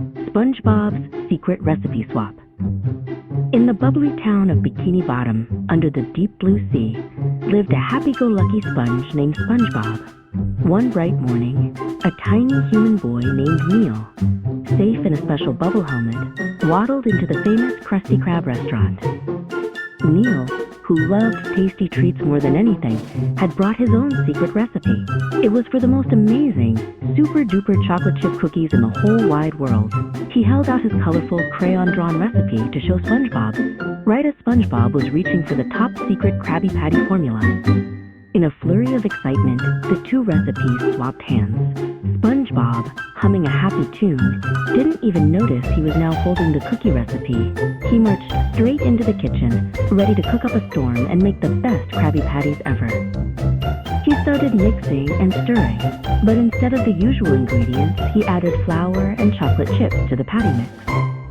SpongeBob's Secret Recipe Swap. In the bubbly town of Bikini Bottom, under the deep blue sea, lived a happy-go-lucky sponge named SpongeBob. One bright morning, a tiny human boy named Neil, safe in a special bubble helmet, waddled into the famous Krusty Krab restaurant. Neil, who loved tasty treats more than anything, had brought his own secret recipe. It was for the most amazing, super-duper chocolate chip cookies in the whole wide world. He held out his colorful, crayon-drawn recipe to show SpongeBob, right as SpongeBob was reaching for the top-secret Krabby Patty formula. In a flurry of excitement, the two recipes swapped hands. SpongeBob, humming a happy tune, didn't even notice he was now holding the cookie recipe. He marched straight into the kitchen, ready to cook up a storm and make the best Krabby Patties ever. He started mixing and stirring, but instead of the usual ingredients, he added flour and chocolate chips to the patty mix.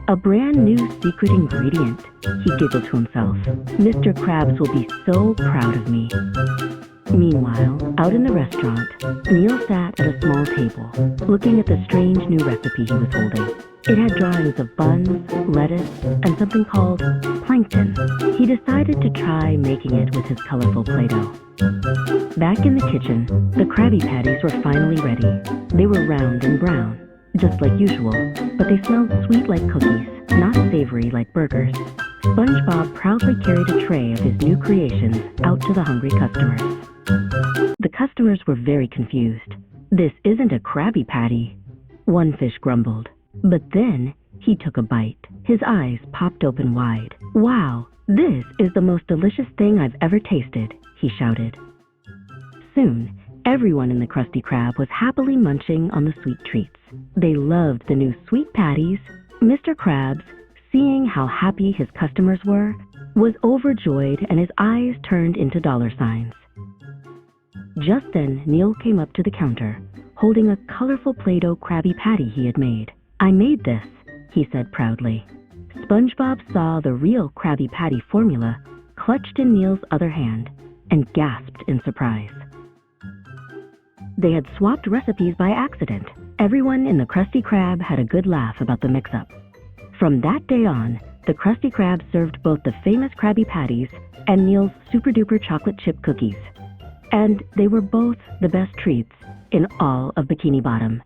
A brand new secret ingredient, he giggled to himself. Mr. Krabs will be so proud of me. Meanwhile, out in the restaurant, Neil sat at a small table, looking at the strange new recipe he was holding. It had drawings of buns, lettuce, and something called plankton. He decided to try making it with his colorful Play-Doh. Back in the kitchen, the Krabby Patties were finally ready. They were round and brown, just like usual, but they smelled sweet like cookies, not savory like burgers. SpongeBob proudly carried a tray of his new creations out to the hungry customers. The customers were very confused. "This isn't a Krabby Patty," one fish grumbled. But then he took a bite. His eyes popped open wide. "Wow, this is the most delicious thing I've ever tasted," he shouted. Soon, everyone in the Krusty Krab was happily munching on the sweet treats. They loved the new sweet patties. Mr. Krabs, seeing how happy his customers were, was overjoyed and his eyes turned into dollar signs. Just then, Neil came up to the counter, holding a colorful Play-Doh Krabby Patty he had made. "I made this," he said proudly. SpongeBob saw the real Krabby Patty formula clutched in Neil's other hand and gasped in surprise. They had swapped recipes by accident. Everyone in the Krusty Krab had a good laugh about the mix-up. From that day on, the Krusty Krab served both the famous Krabby Patties and Neil's super-duper chocolate chip cookies. And they were both the best treats in all of Bikini Bottom.